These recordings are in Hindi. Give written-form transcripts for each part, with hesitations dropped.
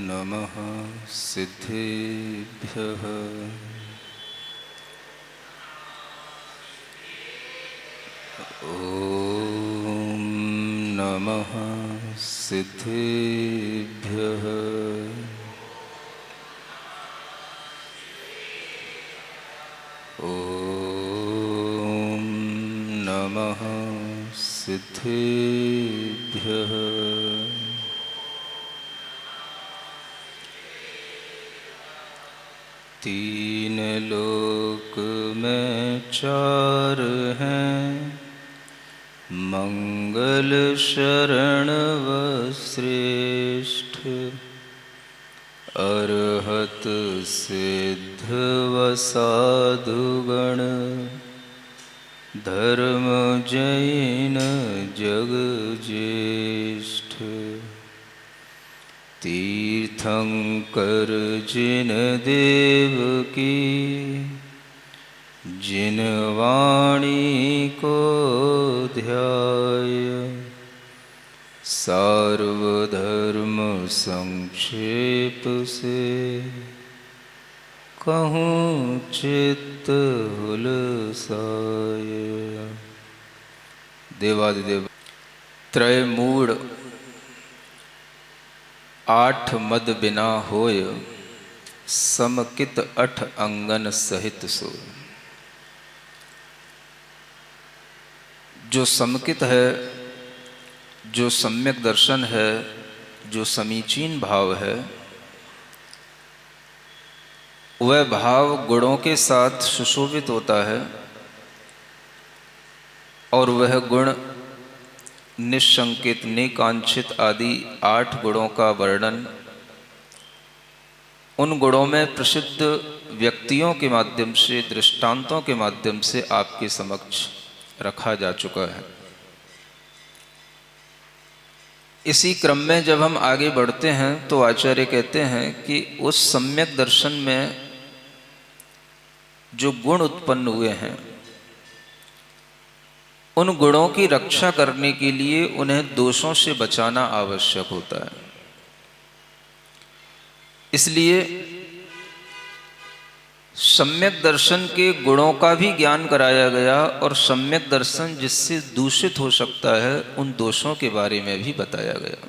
नमः सिद्धेभ्यः। ॐ नमः सिद्धेभ्यः। ॐ नमः सिद्धेभ्यः। तीन लोक में चार हैं, मंगल शरण व श्रेष्ठ। अरहत सिद्ध व साधुगण, धर्म जैन जग ज्येष्ठ। तीर्थंकर जिन देव की, जिन वाणी को ध्याय। सार्वधर्म संक्षेप से, कहूँ चित्त हुलसाय। देवादिदेव त्रय मूढ़, आठ मद बिना होय। समकित अठ अंगन सहित सोय। जो समकित है, जो सम्यक दर्शन है, जो समीचीन भाव है, वह भाव गुणों के साथ सुशोभित होता है और वह गुण निशंकित निकांक्षित आदि 8 गुणों का वर्णन उन गुणों में प्रसिद्ध व्यक्तियों के माध्यम से, दृष्टांतों के माध्यम से आपके समक्ष रखा जा चुका है। इसी क्रम में जब हम आगे बढ़ते हैं तो आचार्य कहते हैं कि उस सम्यक दर्शन में जो गुण उत्पन्न हुए हैं, उन गुणों की रक्षा करने के लिए उन्हें दोषों से बचाना आवश्यक होता है। इसलिए सम्यक दर्शन के गुणों का भी ज्ञान कराया गया और सम्यक दर्शन जिससे दूषित हो सकता है उन दोषों के बारे में भी बताया गया।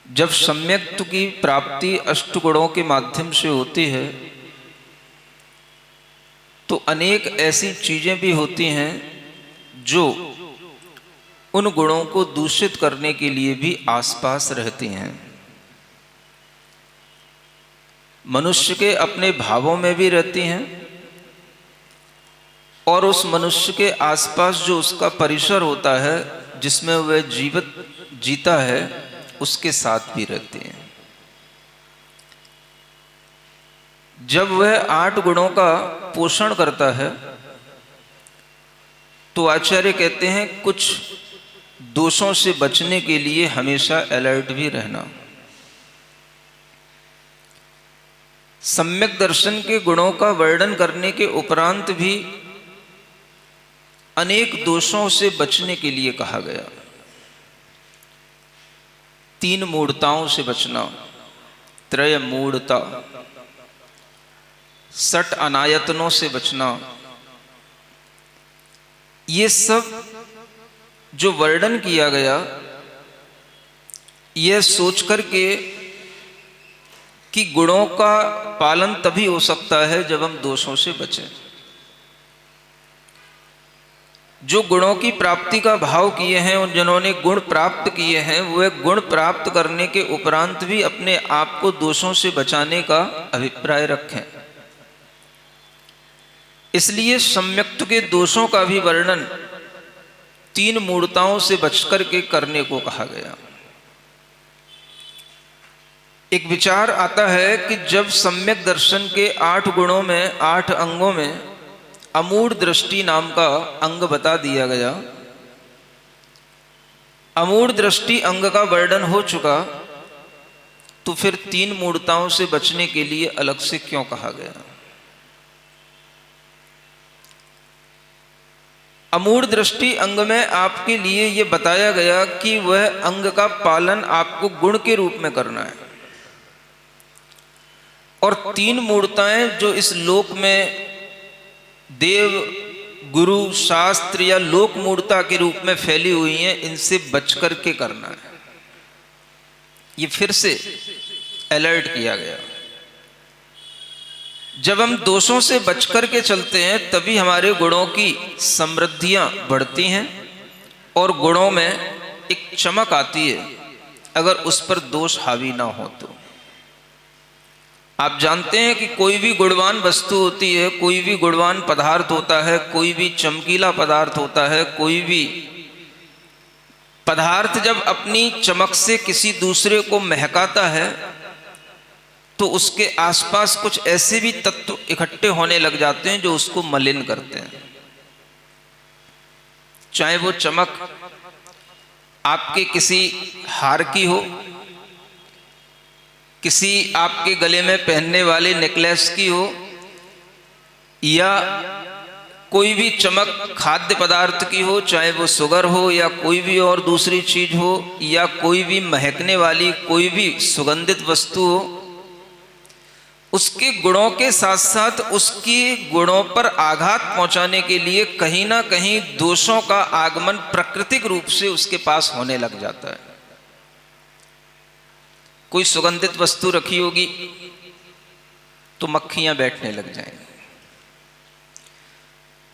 जब सम्यक्त्व की प्राप्ति अष्टगुणों के माध्यम से होती है तो अनेक ऐसी चीजें भी होती हैं जो उन गुणों को दूषित करने के लिए भी आसपास रहती हैं। मनुष्य के अपने भावों में भी रहती हैं और उस मनुष्य के आसपास जो उसका परिसर होता है, जिसमें वह जीता है, उसके साथ भी रहती हैं। जब वह 8 गुणों का पोषण करता है तो आचार्य कहते हैं कुछ दोषों से बचने के लिए हमेशा अलर्ट भी रहना। सम्यक दर्शन के गुणों का वर्णन करने के उपरांत भी अनेक दोषों से बचने के लिए कहा गया। 3 मूढ़ताओं से बचना, त्रय मूढ़ता, 60 अनायतनों से बचना, ये सब जो वर्णन किया गया, यह सोच करके कि गुणों का पालन तभी हो सकता है जब हम दोषों से बचें। जो गुणों की प्राप्ति का भाव किए हैं, उन जिन्होंने गुण प्राप्त किए हैं, वह गुण प्राप्त करने के उपरांत भी अपने आप को दोषों से बचाने का अभिप्राय रखें। इसलिए सम्यक्त्व के दोषों का भी वर्णन 3 मूढ़ताओं से बचकर के करने को कहा गया। एक विचार आता है कि जब सम्यक दर्शन के 8 गुणों में, 8 अंगों में अमूढ़ दृष्टि नाम का अंग बता दिया गया, अमूढ़ दृष्टि अंग का वर्णन हो चुका, तो फिर 3 मूढ़ताओं से बचने के लिए अलग से क्यों कहा गया? अमूढ़ दृष्टि अंग में आपके लिए ये बताया गया कि वह अंग का पालन आपको गुण के रूप में करना है। और 3 मूर्ताएं जो इस लोक में देव, गुरु, शास्त्र या लोक मूर्ता के रूप में फैली हुई हैं, इनसे बच करके करना है। ये फिर से अलर्ट किया गया। जब हम दोषों से बचकर के चलते हैं तभी हमारे गुणों की समृद्धियां बढ़ती हैं और गुणों में एक चमक आती है, अगर उस पर दोष हावी ना हो तो। आप जानते हैं कि कोई भी गुणवान वस्तु होती है, कोई भी गुणवान पदार्थ होता है, कोई भी चमकीला पदार्थ होता है, कोई भी पदार्थ जब अपनी चमक से किसी दूसरे को महकाता है तो उसके आसपास कुछ ऐसे भी तत्व इकट्ठे होने लग जाते हैं जो उसको मलिन करते हैं। चाहे वो चमक आपके किसी हार की हो, किसी आपके गले में पहनने वाले नेकलेस की हो, या कोई भी चमक खाद्य पदार्थ की हो, चाहे वो शुगर हो या कोई भी और दूसरी चीज हो, या कोई भी महकने वाली कोई भी सुगंधित वस्तु हो, उसके गुणों के साथ साथ उसकी गुणों पर आघात पहुंचाने के लिए कहीं ना कहीं दोषों का आगमन प्राकृतिक रूप से उसके पास होने लग जाता है। कोई सुगंधित वस्तु रखी होगी तो मक्खियां बैठने लग जाएंगी।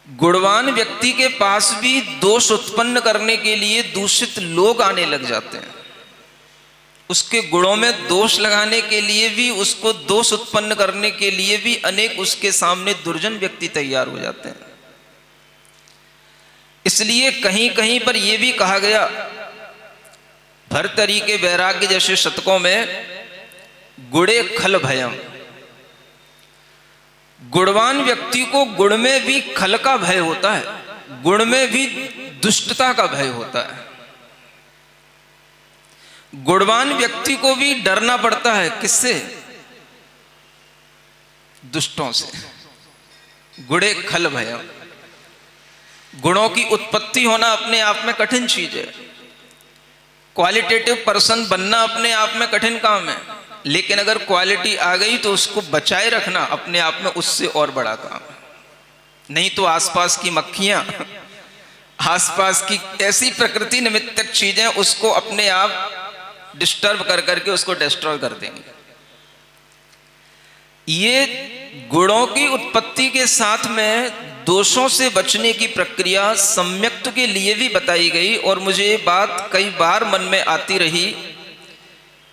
गुणवान व्यक्ति के पास भी दोष उत्पन्न करने के लिए दूषित लोग आने लग जाते हैं। उसके गुणों में दोष लगाने के लिए भी, उसको दोष उत्पन्न करने के लिए भी अनेक उसके सामने दुर्जन व्यक्ति तैयार हो जाते हैं। इसलिए कहीं कहीं पर यह भी कहा गया, भर्तरी के वैराग्य जैसे शतकों में, गुणे खल भयम, गुणवान व्यक्ति को गुण में भी खल का भय होता है, गुण में भी दुष्टता का भय होता है। गुणवान व्यक्ति को भी डरना पड़ता है, किससे? दुष्टों से। गुणे खल भयम, गुणों की उत्पत्ति होना अपने आप में कठिन चीज है। क्वालिटेटिव पर्सन बनना अपने आप में कठिन काम है, लेकिन अगर क्वालिटी आ गई तो उसको बचाए रखना अपने आप में उससे और बड़ा काम है। नहीं तो आसपास की मक्खियां, आसपास की ऐसी प्रकृति निमित्तक चीजें उसको अपने आप डिस्टर्ब कर करके उसको डिस्ट्रॉय कर देंगे। ये गुणों की उत्पत्ति के साथ में दोषों से बचने की प्रक्रिया सम्यक्त के लिए भी बताई गई। और मुझे ये बात कई बार मन में आती रही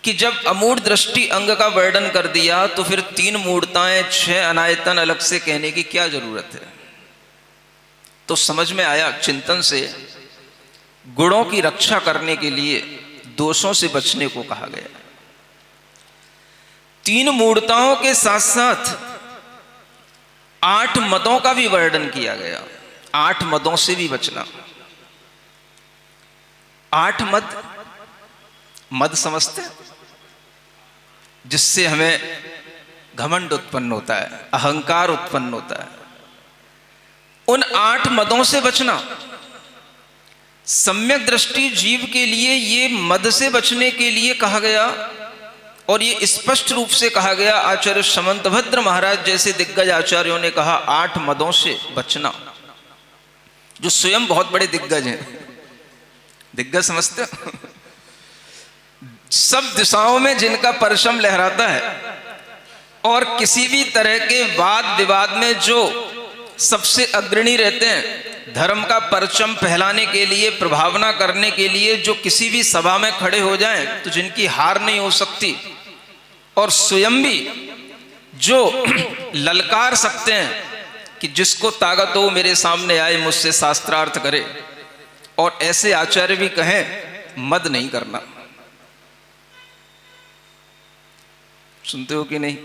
कि जब अमूढ़ दृष्टि अंग का वर्णन कर दिया तो फिर 3 मूर्ताएं, 6 अनायतन अलग से कहने की क्या जरूरत है। तो समझ में आया चिंतन से, गुणों की रक्षा करने के लिए दोषों से बचने को कहा गया। 3 मूर्ताओं के साथ साथ 8 मदों का भी वर्णन किया गया। 8 मदों से भी बचना। 8 मद, मद समझते हैं, जिससे हमें घमंड उत्पन्न होता है, अहंकार उत्पन्न होता है। उन 8 मदों से बचना। सम्यक दृष्टि जीव के लिए ये मद से बचने के लिए कहा गया, और ये स्पष्ट रूप से कहा गया। आचार्य समंतभद्र महाराज जैसे दिग्गज आचार्यों ने कहा 8 मदों से बचना, जो स्वयं बहुत बड़े दिग्गज हैं। दिग्गज समझते हो? सब दिशाओं में जिनका परचम लहराता है, और किसी भी तरह के वाद विवाद में जो सबसे अग्रणी रहते हैं, धर्म का परचम फैलाने के लिए, प्रभावना करने के लिए, जो किसी भी सभा में खड़े हो जाएं तो जिनकी हार नहीं हो सकती, और स्वयं भी जो ललकार सकते हैं कि जिसको ताकत हो मेरे सामने आए, मुझसे शास्त्रार्थ करे, और ऐसे आचार्य भी कहें मद नहीं करना। सुनते हो कि नहीं?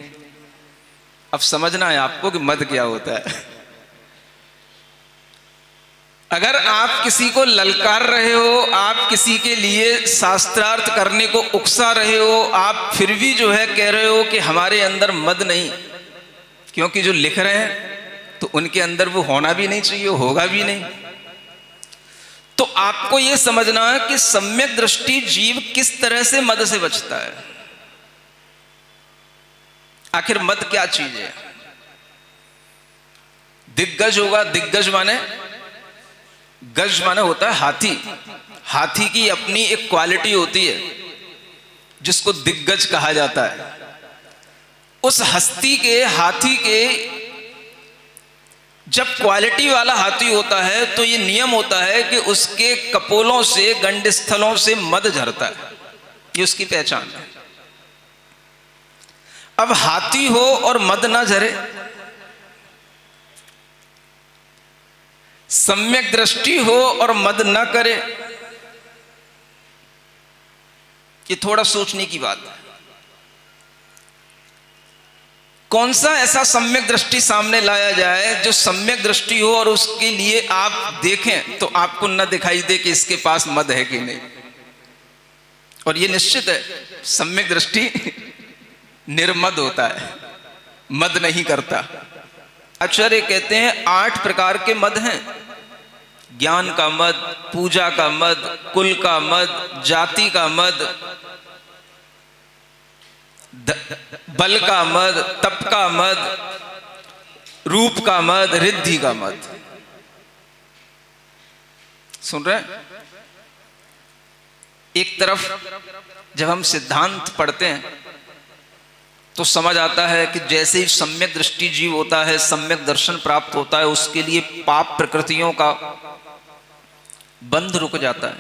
अब समझना है आपको कि मद क्या होता है। अगर आप किसी को ललकार रहे हो, आप किसी के लिए शास्त्रार्थ करने को उकसा रहे हो, आप फिर भी जो है कह रहे हो कि हमारे अंदर मद नहीं, क्योंकि जो लिख रहे हैं तो उनके अंदर वो होना भी नहीं चाहिए, होगा भी नहीं, आपको यह समझना है कि सम्यक दृष्टि जीव किस तरह से मद से बचता है। आखिर मद क्या चीज है? दिग्गज होगा, दिग्गज माने, गज माने होता है हाथी। हाथी की अपनी एक क्वालिटी होती है जिसको दिग्गज कहा जाता है। उस हस्ती के, हाथी के जब क्वालिटी वाला हाथी होता है तो ये नियम होता है कि उसके कपोलों से, गंडस्थलों से मद झरता है। ये उसकी पहचान है। अब हाथी हो और मद ना झरे, सम्यक दृष्टि हो और मद ना करे, ये थोड़ा सोचने की बात है। कौन सा ऐसा सम्यक दृष्टि सामने लाया जाए जो सम्यक दृष्टि हो और उसके लिए आप देखें तो आपको न दिखाई दे कि इसके पास मद है कि नहीं। और ये निश्चित है, सम्यक दृष्टि निर्मद होता है, मद नहीं करता। आचार्य कहते हैं 8 प्रकार के मद हैं। ज्ञान का मद, पूजा का मद, कुल का मद, जाति का मद, बल का मद, तप का मद, रूप का मद, रिद्धि का मद। सुन रहे हैं? एक तरफ जब हम सिद्धांत पढ़ते हैं तो समझ आता है कि जैसे ही सम्यक दृष्टि जीव होता है, सम्यक दर्शन प्राप्त होता है, उसके लिए पाप प्रकृतियों का बंध रुक जाता है,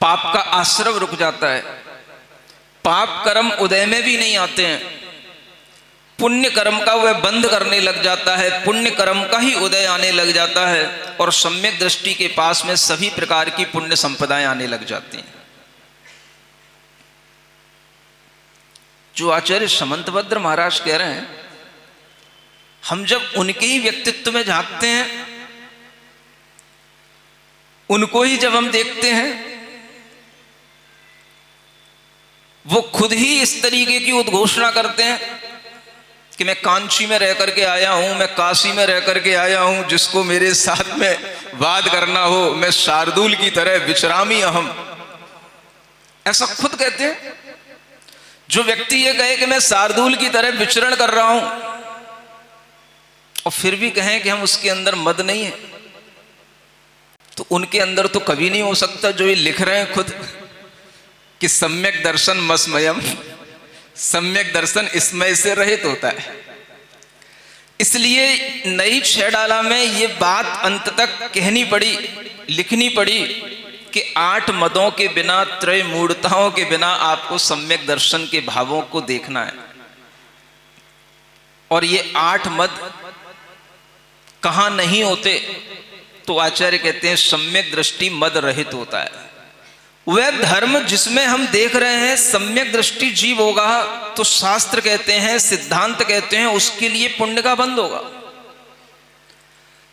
पाप का आश्रव रुक जाता है, पाप कर्म उदय में भी नहीं आते हैं, पुण्य कर्म का वह बंध करने लग जाता है, पुण्य कर्म का ही उदय आने लग जाता है और सम्यक दृष्टि के पास में सभी प्रकार की पुण्य संपदाएं आने लग जाती हैं। जो आचार्य समंतभद्र महाराज कह रहे हैं, हम जब उनके ही व्यक्तित्व में झांकते हैं, उनको ही जब हम देखते हैं, वो खुद ही इस तरीके की उद्घोषणा करते हैं कि मैं कांची में रह करके आया हूं, मैं काशी में रह करके आया हूं, जिसको मेरे साथ में वाद करना हो मैं शार्दूल की तरह विचरामी अहम, ऐसा खुद कहते हैं। जो व्यक्ति ये कहे कि मैं शार्दूल की तरह विचरण कर रहा हूं और फिर भी कहें कि हम उसके अंदर मद नहीं है, तो उनके अंदर तो कभी नहीं हो सकता जो ये लिख रहे हैं खुद कि सम्यक दर्शन मस्मयम, सम्यक दर्शन इसमय से रहित होता है। इसलिए नई 6 डाला में ये बात अंत तक कहनी पड़ी, लिखनी पड़ी कि 8 मदों के बिना, त्रय मूर्ताओं के बिना आपको सम्यक दर्शन के भावों को देखना है। और ये 8 मद कहां नहीं होते तो आचार्य कहते हैं सम्यक दृष्टि मद रहित होता है। वह धर्म जिसमें हम देख रहे हैं सम्यक दृष्टि जीव होगा तो शास्त्र कहते हैं, सिद्धांत कहते हैं, उसके लिए पुण्य का बंध होगा।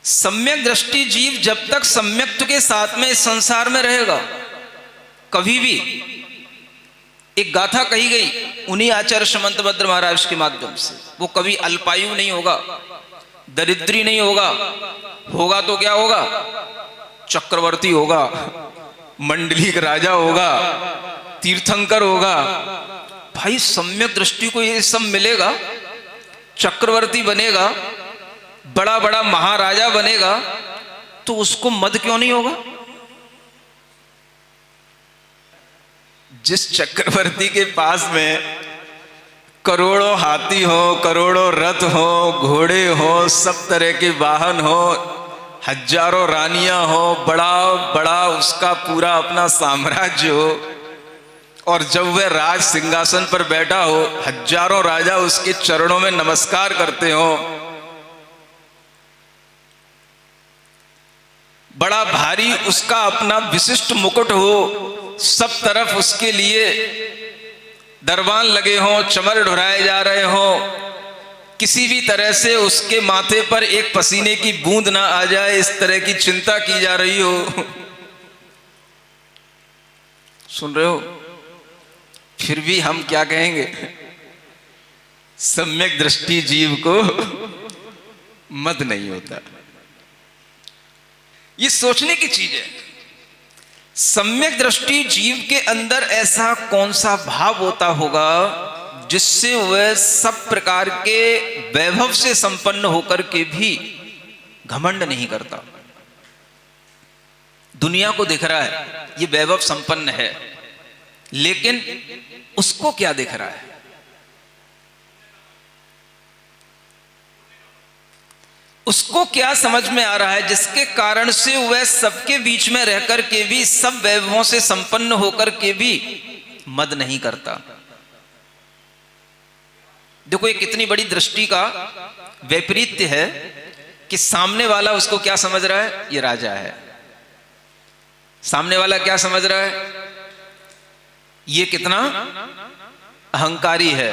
सम्यक दृष्टि जीव जब तक सम्यक्त्व के साथ में इस संसार में रहेगा, कभी भी एक गाथा कही गई उन्हीं आचार्य समंतभद्र महाराज के माध्यम से, वो कभी अल्पायु नहीं होगा, दरिद्री नहीं होगा, होगा तो क्या होगा, चक्रवर्ती होगा, मंडलिक राजा होगा, तीर्थंकर होगा। भाई सम्यक दृष्टि को ये सब मिलेगा, चक्रवर्ती बनेगा, बड़ा बड़ा महाराजा बनेगा, तो उसको मद क्यों नहीं होगा? जिस चक्रवर्ती के पास में करोड़ों हाथी हो, करोड़ों रथ हो, घोड़े हो, सब तरह के वाहन हो, हजारों रानियां हो, बड़ा बड़ा उसका पूरा अपना साम्राज्य हो, और जब वह राज सिंहासन पर बैठा हो, हजारों राजा उसके चरणों में नमस्कार करते हो, बड़ा भारी उसका अपना विशिष्ट मुकुट हो, सब तरफ उसके लिए दरबान लगे हों, चमर ढुराए जा रहे हों, किसी भी तरह से उसके माथे पर एक पसीने की बूंद ना आ जाए, इस तरह की चिंता की जा रही हो। सुन रहे हो? फिर भी हम क्या कहेंगे? सम्यक दृष्टि जीव को मद नहीं होता। ये सोचने की चीज है। सम्यक दृष्टि जीव के अंदर ऐसा कौन सा भाव होता होगा जिससे वह सब प्रकार के वैभव से संपन्न होकर के भी घमंड नहीं करता। दुनिया को दिख रहा है ये वैभव संपन्न है, लेकिन उसको क्या दिख रहा है? उसको क्या समझ में आ रहा है जिसके कारण से वह सबके बीच में रहकर के भी, सब वैभवों से संपन्न होकर के भी मद नहीं करता? देखो ये कितनी बड़ी दृष्टि का वैपरीत्य है कि सामने वाला उसको क्या समझ रहा है? ये राजा है। सामने वाला क्या समझ रहा है? ये कितना अहंकारी है,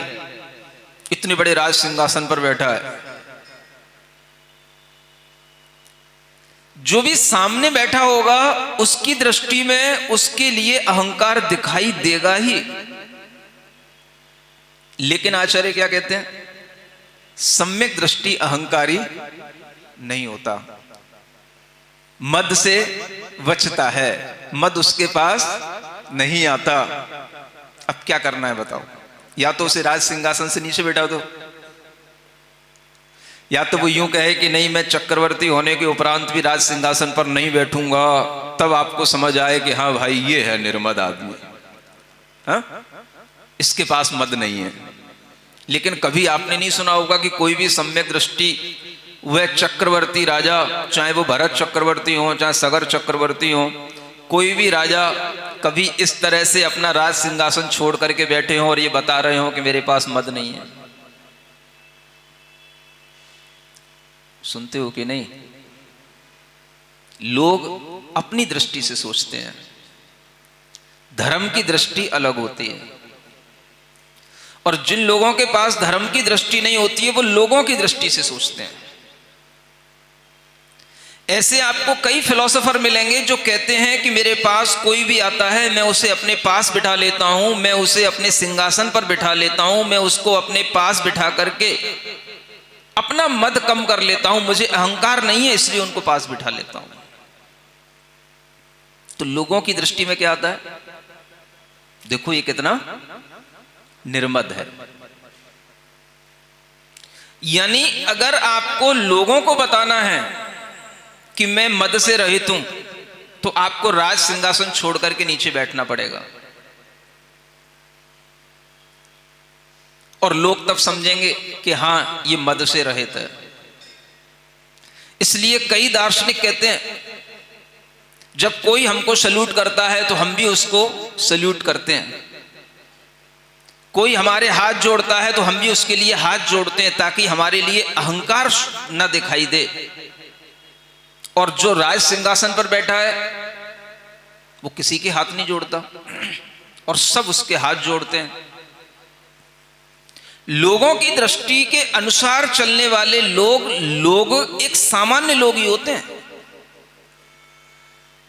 इतने बड़े राज सिंहासन पर बैठा है। जो भी सामने बैठा होगा उसकी दृष्टि में उसके लिए अहंकार दिखाई देगा ही। लेकिन आचार्य क्या कहते हैं? सम्यक दृष्टि अहंकारी नहीं होता, मद से बचता है, मद उसके पास नहीं आता। अब क्या करना है बताओ? या तो उसे राज सिंहासन से नीचे बैठा दो, या तो वो यूं कहे कि नहीं, मैं चक्रवर्ती होने के उपरांत भी राज सिंहासन पर नहीं बैठूंगा, तब आपको समझ आए कि हाँ भाई ये है निर्मद आदमी, हाँ? इसके पास मद नहीं है। लेकिन कभी आपने नहीं सुना होगा कि कोई भी सम्यक दृष्टि वह चक्रवर्ती राजा, चाहे वो भरत चक्रवर्ती हो चाहे सगर चक्रवर्ती हो, कोई भी राजा कभी इस तरह से अपना राज सिंहासन छोड़ करके बैठे हो और ये बता रहे हो कि मेरे पास मद नहीं है? सुनते हो कि नहीं? लोग अपनी दृष्टि से सोचते हैं, धर्म की दृष्टि अलग होती है। और जिन लोगों के पास धर्म की दृष्टि नहीं होती है वो लोगों की दृष्टि से सोचते हैं। ऐसे आपको कई फिलोसोफर मिलेंगे जो कहते हैं कि मेरे पास कोई भी आता है मैं उसे अपने पास बिठा लेता हूं, मैं उसे अपने सिंहासन पर बिठा लेता हूं, मैं उसको अपने पास बिठा करके अपना मद कम कर लेता हूं, मुझे अहंकार नहीं है इसलिए उनको पास बिठा लेता हूं। तो लोगों की दृष्टि में क्या आता है? देखो ये कितना निर्मद है। यानी अगर आपको लोगों को बताना है कि मैं मद से रहित हूं तो आपको राज सिंहासन छोड़ करके नीचे बैठना पड़ेगा, और लोग तब समझेंगे कि हां ये मद से रहित है। इसलिए कई दार्शनिक कहते हैं जब कोई हमको सल्यूट करता है तो हम भी उसको सल्यूट करते हैं, कोई हमारे हाथ जोड़ता है तो हम भी उसके लिए हाथ जोड़ते हैं, ताकि हमारे लिए अहंकार न दिखाई दे। और जो राज सिंहासन पर बैठा है वो किसी के हाथ नहीं जोड़ता और सब उसके हाथ जोड़ते हैं। लोगों की दृष्टि के अनुसार चलने वाले लोग एक सामान्य लोग ही होते हैं।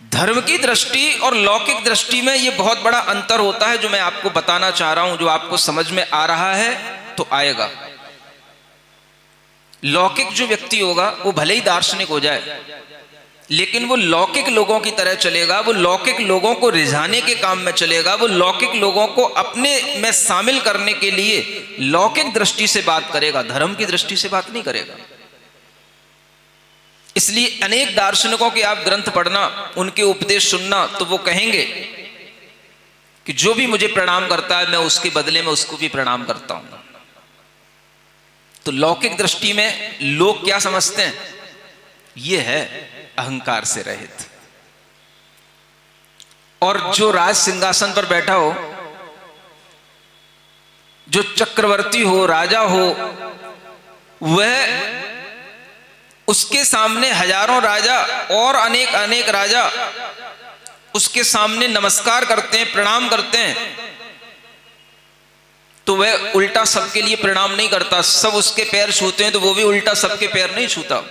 धर्म की दृष्टि और लौकिक दृष्टि में यह बहुत बड़ा अंतर होता है, जो मैं आपको बताना चाह रहा हूं, जो आपको समझ में आ रहा है तो आएगा। लौकिक जो व्यक्ति होगा वो भले ही दार्शनिक हो जाए, लेकिन वो लौकिक लोगों की तरह चलेगा, वो लौकिक लोगों को रिझाने के काम में चलेगा, वो लौकिक लोगों को अपने में शामिल करने के लिए लौकिक दृष्टि से बात करेगा, धर्म की दृष्टि से बात नहीं करेगा। इसलिए अनेक दार्शनिकों के आप ग्रंथ पढ़ना, उनके उपदेश सुनना, तो वो कहेंगे कि जो भी मुझे प्रणाम करता है मैं उसके बदले में उसको भी प्रणाम करता हूं। तो लौकिक दृष्टि में लोग क्या समझते हैं? ये है अहंकार से रहित। और जो राज सिंहासन पर बैठा हो, जो चक्रवर्ती हो, राजा हो, वह उसके सामने हजारों राजा और अनेक अनेक राजा उसके सामने नमस्कार करते हैं, प्रणाम करते हैं, तो वह उल्टा सबके लिए प्रणाम नहीं करता। सब उसके पैर छूते हैं तो वो भी उल्टा सबके पैर नहीं छूता,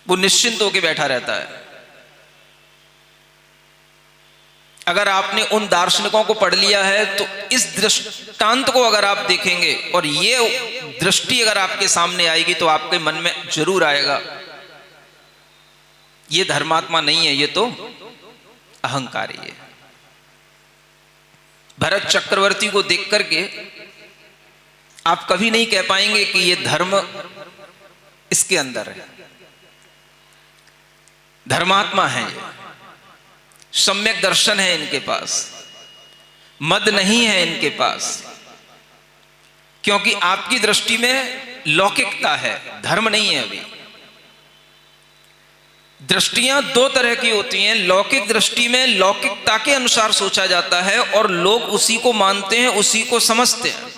वो निश्चिंत होकर बैठा रहता है। अगर आपने उन दार्शनिकों को पढ़ लिया है तो इस दृष्टांत को अगर आप देखेंगे और ये दृष्टि अगर आपके सामने आएगी तो आपके मन में जरूर आएगा ये धर्मात्मा नहीं है, ये तो अहंकारी है। भरत चक्रवर्ती को देख करके आप कभी नहीं कह पाएंगे कि ये धर्म इसके अंदर है। धर्मात्मा है, ये सम्यक दर्शन है इनके पास, मद नहीं है इनके पास, क्योंकि आपकी दृष्टि में लौकिकता है, धर्म नहीं है। अभी दृष्टियां दो तरह की होती हैं। लौकिक दृष्टि में लौकिकता के अनुसार सोचा जाता है और लोग उसी को मानते हैं, उसी को समझते हैं।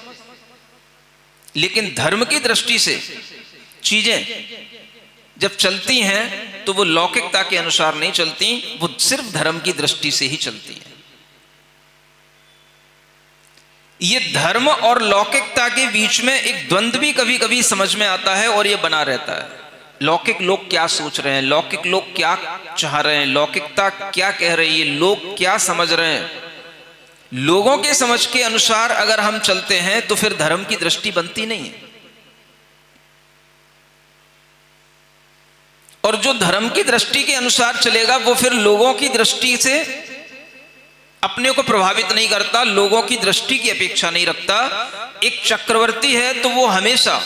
लेकिन धर्म की दृष्टि से चीजें जब चलती हैं तो वो लौकिकता के अनुसार नहीं चलती, वो सिर्फ धर्म की दृष्टि से ही चलती हैं। ये धर्म और लौकिकता के बीच में एक द्वंद्व भी कभी कभी समझ में आता है और ये बना रहता है। लौकिक लोग क्या सोच रहे हैं, लौकिक लोग क्या चाह रहे हैं, लौकिकता क्या कह रही है, लोग क्या समझ रहे हैं। लोगों के समझ के अनुसार अगर हम चलते हैं तो फिर धर्म की दृष्टि बनती नहीं है। और जो धर्म की दृष्टि के अनुसार चलेगा वो फिर लोगों की दृष्टि से अपने को प्रभावित नहीं करता, लोगों की दृष्टि की अपेक्षा नहीं रखता। एक चक्रवर्ती है तो वो हमेशा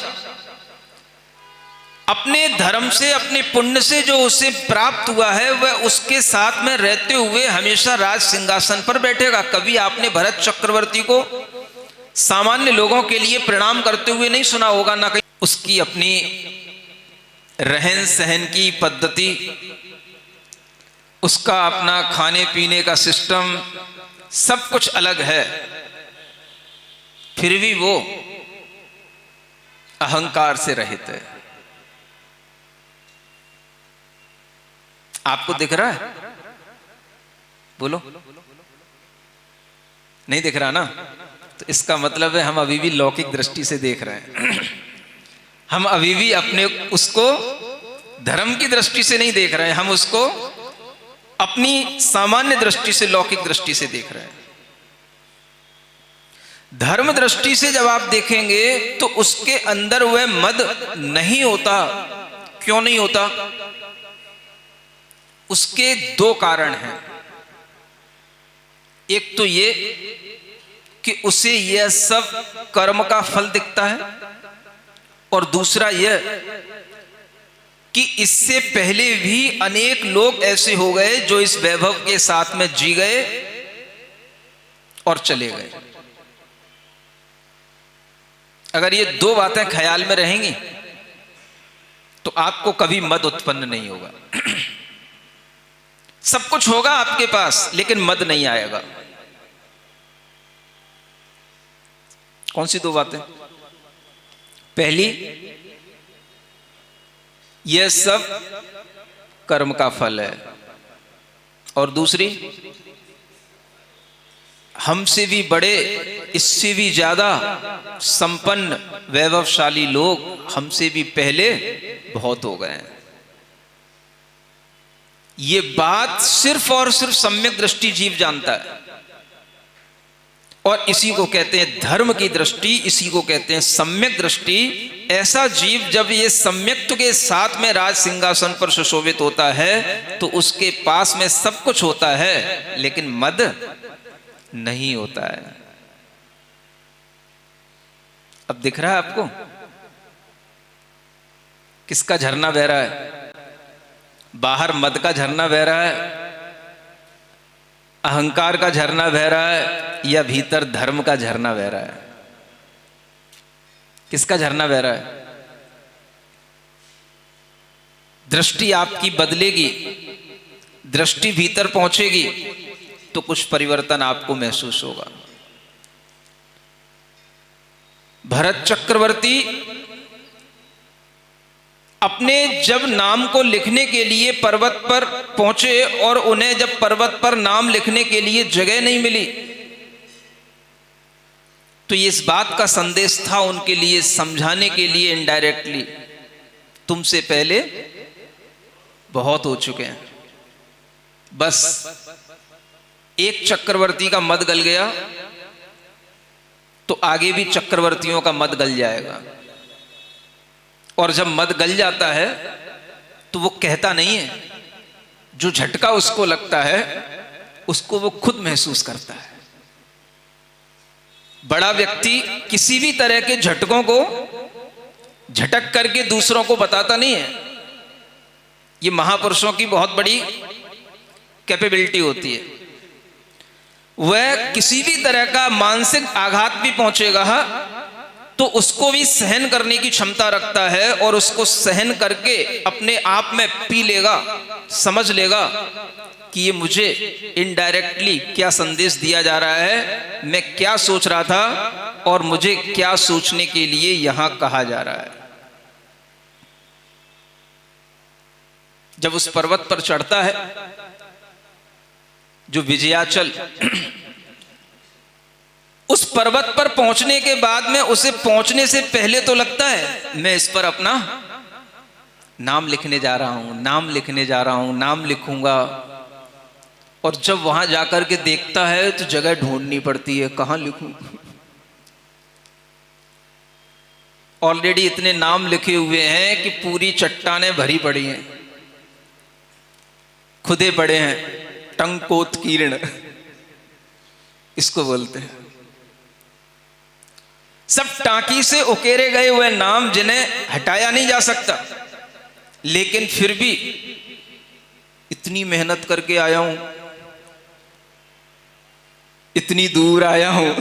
अपने धर्म से, अपने पुण्य से जो उसे प्राप्त हुआ है वह उसके साथ में रहते हुए हमेशा राज सिंहासन पर बैठेगा। कभी आपने भरत चक्रवर्ती को सामान्य लोगों के लिए प्रणाम करते हुए नहीं सुना होगा, ना कहीं उसकी अपनी रहन सहन की पद्धति, उसका अपना खाने पीने का सिस्टम सब कुछ अलग है, फिर भी वो अहंकार से रहित है। आपको दिख रहा है? बोलो, नहीं दिख रहा ना? तो इसका मतलब है हम अभी भी लौकिक दृष्टि से देख रहे हैं। हम अभी भी अपने उसको धर्म की दृष्टि से नहीं देख रहे हैं, हम उसको अपनी सामान्य दृष्टि से, लौकिक दृष्टि से देख रहे हैं। धर्म दृष्टि से जब आप देखेंगे तो उसके अंदर वह मद नहीं होता। क्यों नहीं होता? उसके दो कारण हैं। एक तो ये कि उसे यह सब कर्म का फल दिखता है, और दूसरा यह कि इससे पहले भी अनेक लोग ऐसे हो गए जो इस वैभव के साथ में जी गए और चले गए। अगर ये दो बातें ख्याल में रहेंगी तो आपको कभी मद उत्पन्न नहीं होगा। सब कुछ होगा आपके पास लेकिन मद नहीं आएगा। कौन सी दो बातें? पहली, यह सब कर्म का फल है, और दूसरी, हमसे भी बड़े, इससे भी ज्यादा संपन्न वैभवशाली लोग हमसे भी पहले बहुत हो गए हैं। ये बात सिर्फ और सिर्फ सम्यक दृष्टि जीव जानता है, और इसी को कहते हैं धर्म की दृष्टि, इसी को कहते हैं सम्यक दृष्टि। ऐसा जीव जब ये सम्यक्त्व के साथ में राज सिंहासन पर सुशोभित होता है तो उसके पास में सब कुछ होता है लेकिन मद नहीं होता है। अब दिख रहा है आपको किसका झरना बह रहा है? बाहर मद का झरना बह रहा है, अहंकार का झरना बह रहा है, या भीतर धर्म का झरना बह रहा है? किसका झरना बह रहा है? दृष्टि आपकी बदलेगी, दृष्टि भीतर पहुंचेगी तो कुछ परिवर्तन आपको महसूस होगा। भरत चक्रवर्ती अपने जब नाम को लिखने के लिए पर्वत पर पहुंचे और उन्हें जब पर्वत पर नाम लिखने के लिए जगह नहीं मिली तो ये इस बात का संदेश था उनके लिए, समझाने के लिए इनडायरेक्टली, तुमसे पहले बहुत हो चुके हैं। बस एक चक्रवर्ती का मद गल गया तो आगे भी चक्रवर्तियों का मद गल जाएगा। और जब मद गल जाता है तो वो कहता नहीं है, जो झटका उसको लगता है उसको वो खुद महसूस करता है। बड़ा व्यक्ति किसी भी तरह के झटकों को झटक करके दूसरों को बताता नहीं है। ये महापुरुषों की बहुत बड़ी कैपेबिलिटी होती है। वह किसी भी तरह का मानसिक आघात भी पहुंचेगा तो उसको भी सहन करने की क्षमता रखता है और उसको सहन करके अपने आप में पी लेगा, समझ लेगा कि ये मुझे इनडायरेक्टली क्या संदेश दिया जा रहा है, मैं क्या सोच रहा था और मुझे क्या सोचने के लिए यहां कहा जा रहा है। जब उस पर्वत पर चढ़ता है जो विजयाचल, उस पर्वत पर पहुंचने के बाद में उसे पहुंचने से पहले तो लगता है मैं इस पर अपना नाम लिखने जा रहा हूं, नाम लिखने जा रहा हूं, नाम लिखूंगा। और जब वहां जाकर के देखता है तो जगह ढूंढनी पड़ती है, कहां लिखूं। ऑलरेडी इतने नाम लिखे हुए हैं कि पूरी चट्टानें भरी पड़ी हैं, खुदे पड़े हैं, टंकोत्कीर्ण इसको बोलते हैं। सब टांकी से उकेरे गए हुए नाम जिन्हें हटाया नहीं जा सकता, लेकिन फिर भी इतनी मेहनत करके आया हूं, इतनी दूर आया हूं,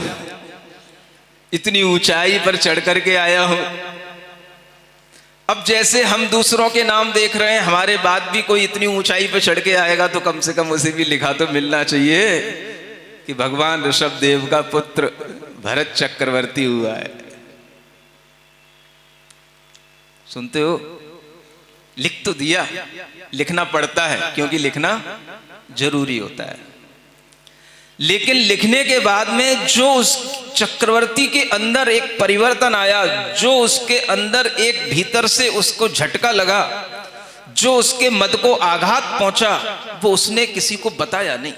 इतनी ऊंचाई पर चढ़ करके आया हूं। अब जैसे हम दूसरों के नाम देख रहे हैं, हमारे बाद भी कोई इतनी ऊंचाई पर चढ़ के आएगा तो कम से कम उसे भी लिखा तो मिलना चाहिए कि भगवान ऋषभ देव का पुत्र भरत चक्रवर्ती हुआ है। सुनते हो? लिख तो दिया, लिखना पड़ता है क्योंकि लिखना जरूरी होता है। लेकिन लिखने के बाद में जो उस चक्रवर्ती के अंदर एक परिवर्तन आया, जो उसके अंदर एक भीतर से उसको झटका लगा, जो उसके मद को आघात पहुंचा, वो उसने किसी को बताया नहीं।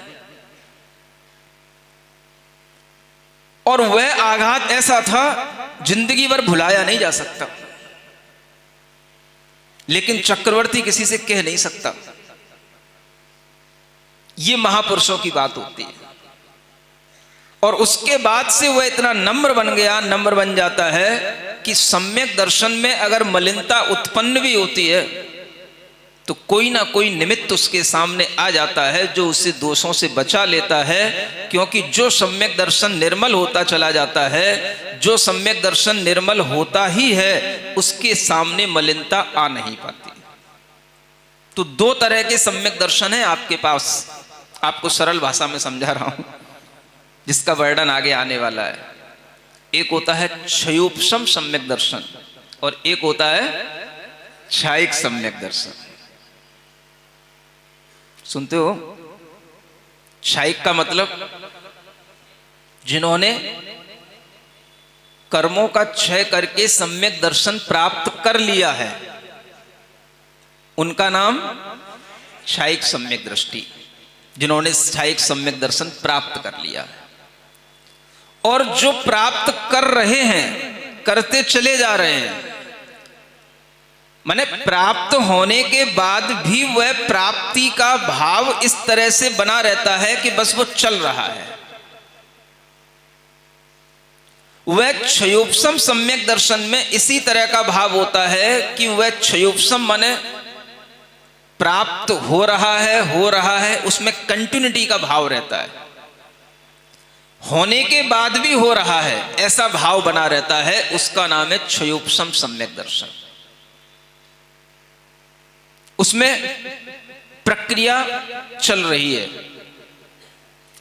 और वह आघात ऐसा था जिंदगी भर भुलाया नहीं जा सकता। लेकिन चक्रवर्ती किसी से कह नहीं सकता। यह महापुरुषों की बात होती है। और उसके बाद से वह इतना नम्र बन गया, नम्र बन जाता है कि सम्यक दर्शन में अगर मलिनता उत्पन्न भी होती है तो कोई ना कोई निमित्त उसके सामने आ जाता है जो उसे दोषों से बचा लेता है। क्योंकि जो सम्यक दर्शन निर्मल होता चला जाता है, जो सम्यक दर्शन निर्मल होता ही है, उसके सामने मलिनता आ नहीं पाती। तो दो तरह के सम्यक दर्शन है आपके पास, आपको सरल भाषा में समझा रहा हूं, जिसका वर्णन आगे आने वाला है। एक होता है क्षयोपशम सम्यक दर्शन और एक होता है क्षायिक सम्यक दर्शन। सुनते हो? क्षायिक का मतलब जिन्होंने कर्मों का क्षय करके सम्यक दर्शन प्राप्त कर लिया है, उनका नाम क्षायिक सम्यक दृष्टि, जिन्होंने क्षायिक सम्यक दर्शन प्राप्त कर लिया है। और जो प्राप्त कर रहे हैं, करते चले जा रहे हैं, माने प्राप्त होने के बाद भी वह प्राप्ति का भाव इस तरह से बना रहता है कि बस वो चल रहा है। वह क्षयोपशम सम्यक दर्शन में इसी तरह का भाव होता है कि वह क्षयोपशम माने प्राप्त हो रहा है, उसमें कंटिन्यूटी का भाव रहता है। होने के बाद भी हो रहा है, ऐसा भाव बना रहता है, उसका नाम है क्षयोपशम सम्यक दर्शन। उसमें प्रक्रिया चल रही है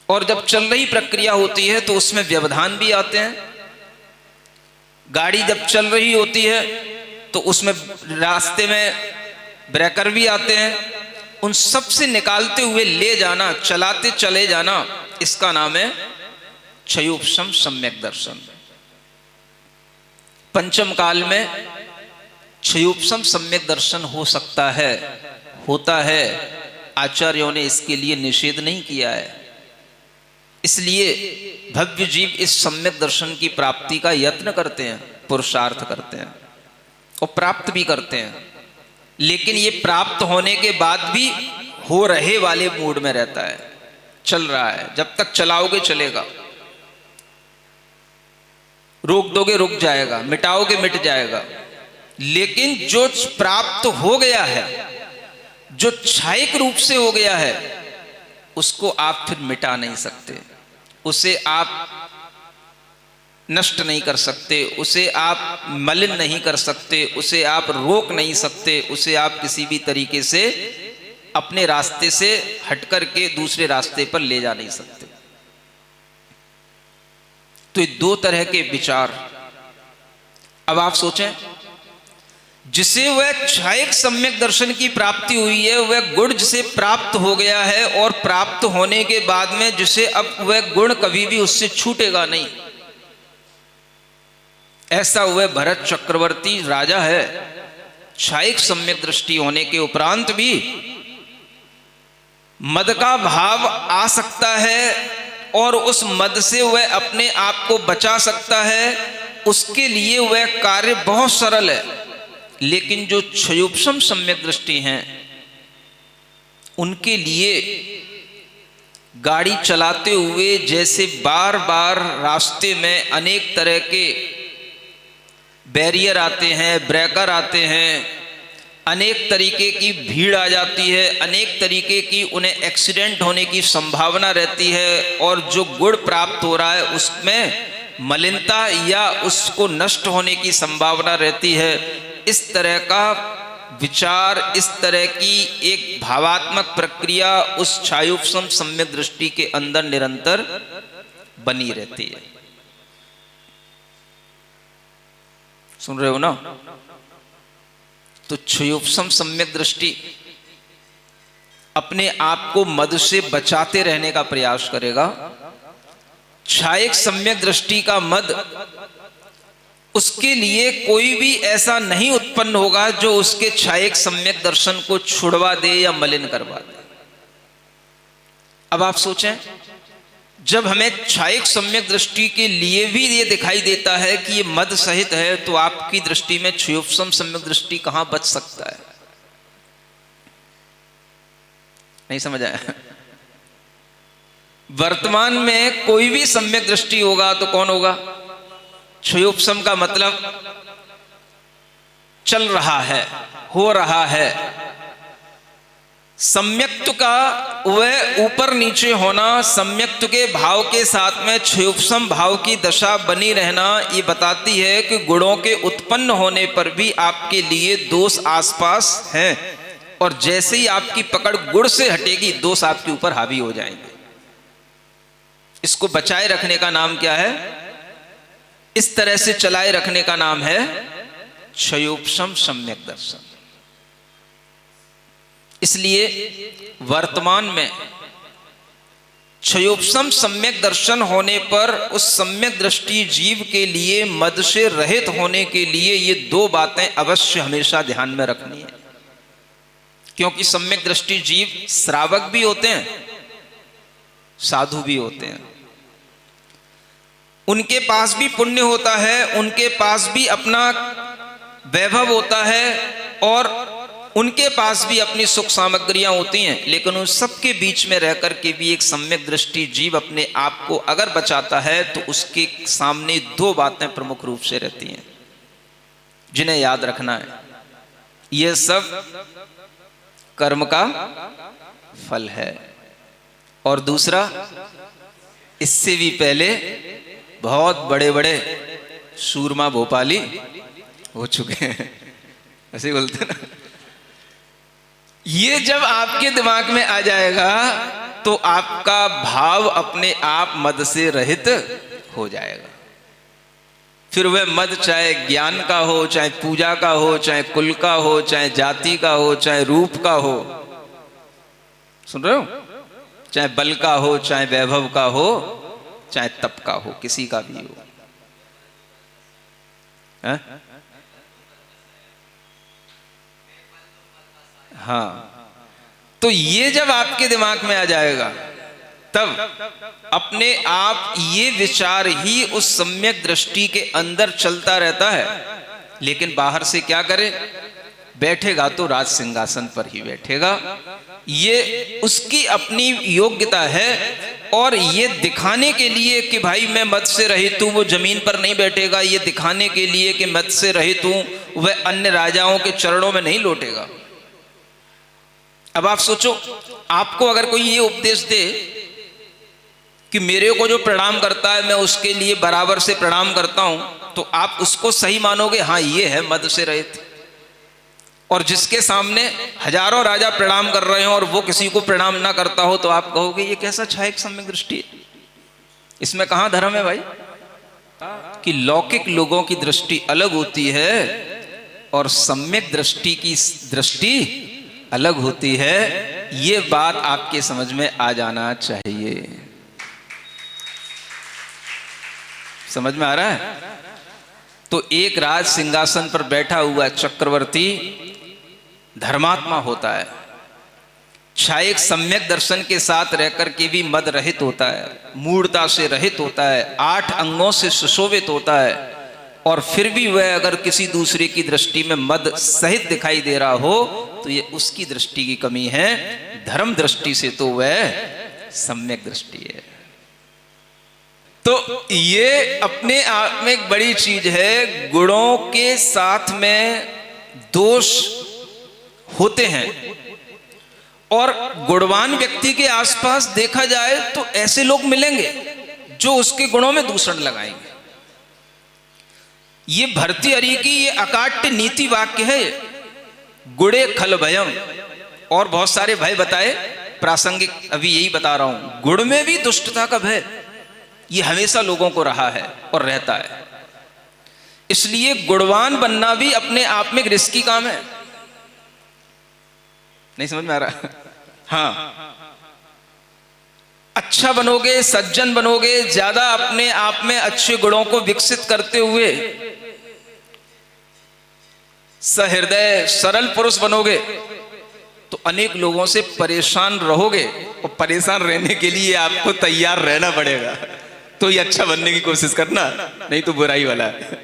और जब चल रही प्रक्रिया होती है तो उसमें व्यवधान भी आते हैं। गाड़ी जब चल रही होती है तो उसमें रास्ते में ब्रेकर भी आते हैं, उन सब से निकालते हुए ले जाना, चलाते चले जाना, इसका नाम है क्षयोपशम सम्यक दर्शन। पंचम काल में क्षयोपशम सम्यक दर्शन हो सकता है, होता है। आचार्यों ने इसके लिए निषेध नहीं किया है। इसलिए भव्य जीव इस सम्यक दर्शन की प्राप्ति का यत्न करते हैं, पुरुषार्थ करते हैं और प्राप्त भी करते हैं। लेकिन ये प्राप्त होने के बाद भी हो रहे वाले मूड में रहता है, चल रहा है, जब तक चलाओगे चलेगा, रोक दोगे रुक जाएगा, मिटाओगे मिट जाएगा। लेकिन जो प्राप्त हो गया है, जो क्षयिक रूप से हो गया है, उसको आप फिर मिटा नहीं सकते, उसे आप नष्ट नहीं कर सकते, उसे आप मलिन नहीं कर सकते, उसे आप रोक नहीं सकते, उसे आप किसी भी तरीके से अपने रास्ते से हटकर के दूसरे रास्ते पर ले जा नहीं सकते। तो ये दो तरह के विचार। अब आप सोचें, जिसे वह क्षयिक सम्यक दर्शन की प्राप्ति हुई है, वह गुण जिसे प्राप्त हो गया है, और प्राप्त होने के बाद में जिसे अब वह गुण कभी भी उससे छूटेगा नहीं, ऐसा वह भरत चक्रवर्ती राजा है। क्षयिक सम्यक दृष्टि होने के उपरांत भी मद का भाव आ सकता है, और उस मद से वह अपने आप को बचा सकता है। उसके लिए वह कार्य बहुत सरल है। लेकिन जो क्षयोपशम सम्यक दृष्टि हैं, उनके लिए गाड़ी चलाते हुए जैसे बार बार रास्ते में अनेक तरह के बैरियर आते हैं, ब्रेकर आते हैं, अनेक तरीके की भीड़ आ जाती है, अनेक तरीके की उन्हें एक्सीडेंट होने की संभावना रहती है, और जो गुण प्राप्त हो रहा है उसमें मलिनता या उसको नष्ट होने की संभावना रहती है। इस तरह का विचार, इस तरह की एक भावात्मक प्रक्रिया उस क्षयोपशम सम्यक दृष्टि के अंदर निरंतर बनी रहती है। सुन रहे हो ना? तो क्षयोपशम सम्यक दृष्टि अपने आप को मद से बचाते रहने का प्रयास करेगा। क्षयिक सम्यक दृष्टि का मद, उसके लिए कोई भी ऐसा नहीं उत्पन्न होगा जो उसके क्षयिक सम्यक दर्शन को छुड़वा दे या मलिन करवा दे। अब आप सोचें, जब हमें क्षयिक सम्यक दृष्टि के लिए भी ये दिखाई देता है कि ये मद सहित है, तो आपकी दृष्टि में क्षयोपशम सम्यक दृष्टि कहां बच सकता है? नहीं समझ आया? वर्तमान में कोई भी सम्यक दृष्टि होगा तो कौन होगा? क्षयोपशम का मतलब चल रहा है, हो रहा है। सम्यक्त्व का वह ऊपर नीचे होना, सम्यक्त्व के भाव के साथ में क्षयोपशम भाव की दशा बनी रहना, ये बताती है कि गुणों के उत्पन्न होने पर भी आपके लिए दोष आसपास हैं, और जैसे ही आपकी पकड़ गुण से हटेगी, दोष आपके ऊपर हावी हो जाएंगे। इसको बचाए रखने का नाम क्या है? इस तरह से चलाए रखने का नाम है क्षयोपशम सम्यक दर्शन। इसलिए वर्तमान में क्षयोपशम सम्यक दर्शन होने पर उस सम्यक दृष्टि जीव के लिए मद से रहित होने के लिए ये दो बातें अवश्य हमेशा ध्यान में रखनी है। क्योंकि सम्यक दृष्टि जीव श्रावक भी होते हैं, साधु भी होते हैं। उनके पास भी पुण्य होता है, उनके पास भी अपना वैभव होता है, और उनके पास भी अपनी सुख सामग्रियां होती हैं। लेकिन उन सबके बीच में रहकर के भी एक सम्यक दृष्टि जीव अपने आप को अगर बचाता है, तो उसके सामने दो बातें प्रमुख रूप से रहती हैं जिन्हें याद रखना है। यह सब कर्म का फल है, और दूसरा, इससे भी पहले बहुत बड़े बड़े सूरमा भोपाली हो चुके हैं, ऐसे बोलते ना। ये जब आपके दिमाग में आ जाएगा तो आपका भाव अपने आप मद से रहित हो जाएगा। फिर वह मद चाहे ज्ञान का हो, चाहे पूजा का हो, चाहे कुल का हो, चाहे जाति का हो, चाहे रूप का हो, सुन रहे हो? चाहे बल का हो, चाहे वैभव का हो, चाहे तप का हो, किसी का भी हो। है? हाँ, तो ये जब आपके दिमाग में आ जाएगा, तब अपने आप ये विचार ही उस सम्यक दृष्टि के अंदर चलता रहता है। लेकिन बाहर से क्या करे? बैठेगा तो राज सिंहासन पर ही बैठेगा। ये उसकी अपनी योग्यता है। और ये दिखाने के लिए कि भाई मैं मद से रहित हूं, वो जमीन पर नहीं बैठेगा। ये दिखाने के लिए कि मद से रहित हूं, वह अन्य राजाओं के चरणों में नहीं लौटेगा। अब आप सोचो, आपको अगर कोई ये उपदेश दे कि मेरे को जो प्रणाम करता है मैं उसके लिए बराबर से प्रणाम करता हूं, तो आप उसको सही मानोगे, हाँ ये है मद से रहित। और जिसके सामने हजारों राजा प्रणाम कर रहे हो और वो किसी को प्रणाम ना करता हो, तो आप कहोगे ये कैसा छायक सम्यक दृष्टि है, इसमें कहां धर्म है भाई। कि लौकिक लोगों की दृष्टि अलग होती है और सम्यक दृष्टि की दृष्टि अलग होती है। ये बात आपके समझ में आ जाना चाहिए। समझ में आ रहा है। तो एक राज सिंहासन पर बैठा हुआ चक्रवर्ती धर्मात्मा होता है, छायक सम्यक दर्शन के साथ रहकर के भी मद रहित होता है, मूढ़ता से रहित होता है, 8 अंगों से सुशोभित होता है। और फिर भी वह अगर किसी दूसरे की दृष्टि में मद सहित दिखाई दे रहा हो, तो ये उसकी दृष्टि की कमी है। धर्म दृष्टि से तो वह सम्यक दृष्टि है। तो ये अपने आप में एक बड़ी चीज है। गुणों के साथ में दोष होते हैं, और गुणवान व्यक्ति के आसपास देखा जाए तो ऐसे लोग मिलेंगे जो उसके गुणों में दूषण लगाएंगे। ये भर्तृहरि की ये अकाट्य नीति वाक्य है, गुणे खल भयम। और बहुत सारे भय बताए, प्रासंगिक अभी यही बता रहा हूं। गुण में भी दुष्टता का भय ये हमेशा लोगों को रहा है और रहता है। इसलिए गुणवान बनना भी अपने आप में एक रिस्की काम है। नहीं समझ में आ रहा। हाँ, अच्छा बनोगे, सज्जन बनोगे, ज्यादा अपने आप में अच्छे गुणों को विकसित करते हुए सहृदय सरल पुरुष बनोगे, तो अनेक लोगों से परेशान रहोगे। और परेशान रहने के लिए आपको तैयार रहना पड़ेगा। तो ये अच्छा बनने की कोशिश करना, नहीं तो बुराई वाला है।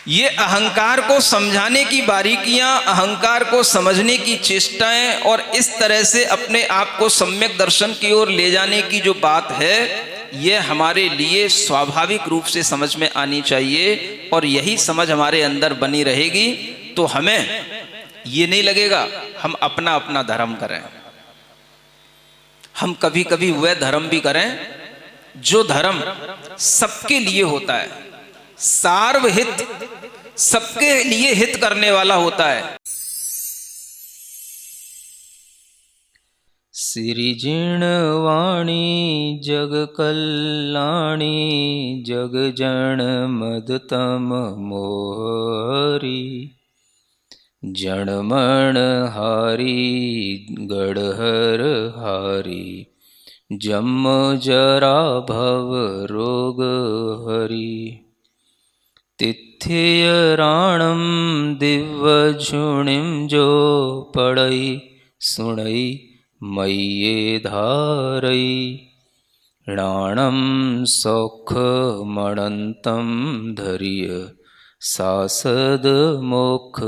ये अहंकार को समझाने की बारीकियां, अहंकार को समझने की चेष्टाएं, और इस तरह से अपने आप को सम्यक दर्शन की ओर ले जाने की जो बात है, ये हमारे लिए स्वाभाविक रूप से समझ में आनी चाहिए। और यही समझ हमारे अंदर बनी रहेगी तो हमें ये नहीं लगेगा हम अपना अपना धर्म करें। हम कभी कभी वह धर्म भी करें जो धर्म सबके लिए होता है, सार्वहित, सबके लिए हित करने वाला होता है। सिरिजिण वाणी जग कल्याणी, जग जन मदतम मोहरी। जणमण हारी गढ़हर हारी, जम जरा भव रोग हरि। तिथ्य राणम दिव्य झुणिम जो पड़ई, सुणई मय्ये धारई। राणम सौख मणंतम धरिय, सासद मोक्ष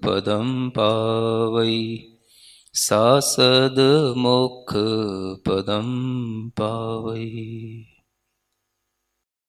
पदम पावई। सासद मोक्ष पदम पावई।